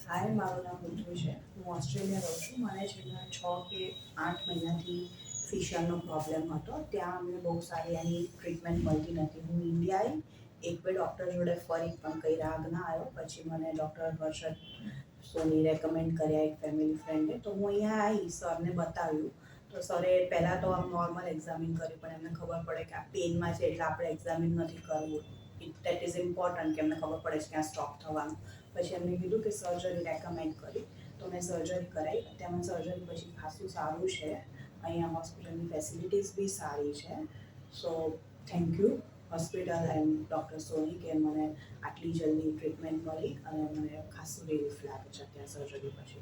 હાય, મારું નામ ઋતુ છે. હું ઓસ્ટ્રેલિયા રહું છું. મને છેલ્લા 6 કે 8 મહિનાથી ફિશરનો પ્રોબ્લેમ હતો. ત્યાં અમને બહુ સારી એની ટ્રીટમેન્ટ મળતી નથી. હું ઇન્ડિયા આવી, એક બે ડૉક્ટર જોડે ફરી પણ કંઈ રાગ ના આવ્યો. પછી મને ડૉક્ટર હર્ષદ સોની રેકમેન્ડ કર્યા એક ફેમિલી ફ્રેન્ડે. તો હું અહીંયા આવી, સરને બતાવ્યું. તો સરે પહેલાં તો આમ નોર્મલ એક્ઝામિન કર્યું, પણ એમને ખબર પડે કે આ પેઇનમાં છે એટલે આપણે એક્ઝામિન નથી કરવું. દેટ ઇઝ ઇમ્પોર્ટન્ટ કે એમને ખબર પડે છે કે આ સ્ટોપ થવાનું. પછી એમને કીધું કે સર્જરી રેકમેન્ડ કરી, તો મેં સર્જરી કરાવી. ત્યાં સર્જરી પછી ખાસું સારું છે. અહીંયા હોસ્પિટલની ફેસિલિટીઝ બી સારી છે. So thank you hospital and doctor Soni કે મને આટલી જલ્દી ટ્રીટમેન્ટ મળી અને મને ખાસું રિલીફ લાગે છે અત્યારે સર્જરી પછી.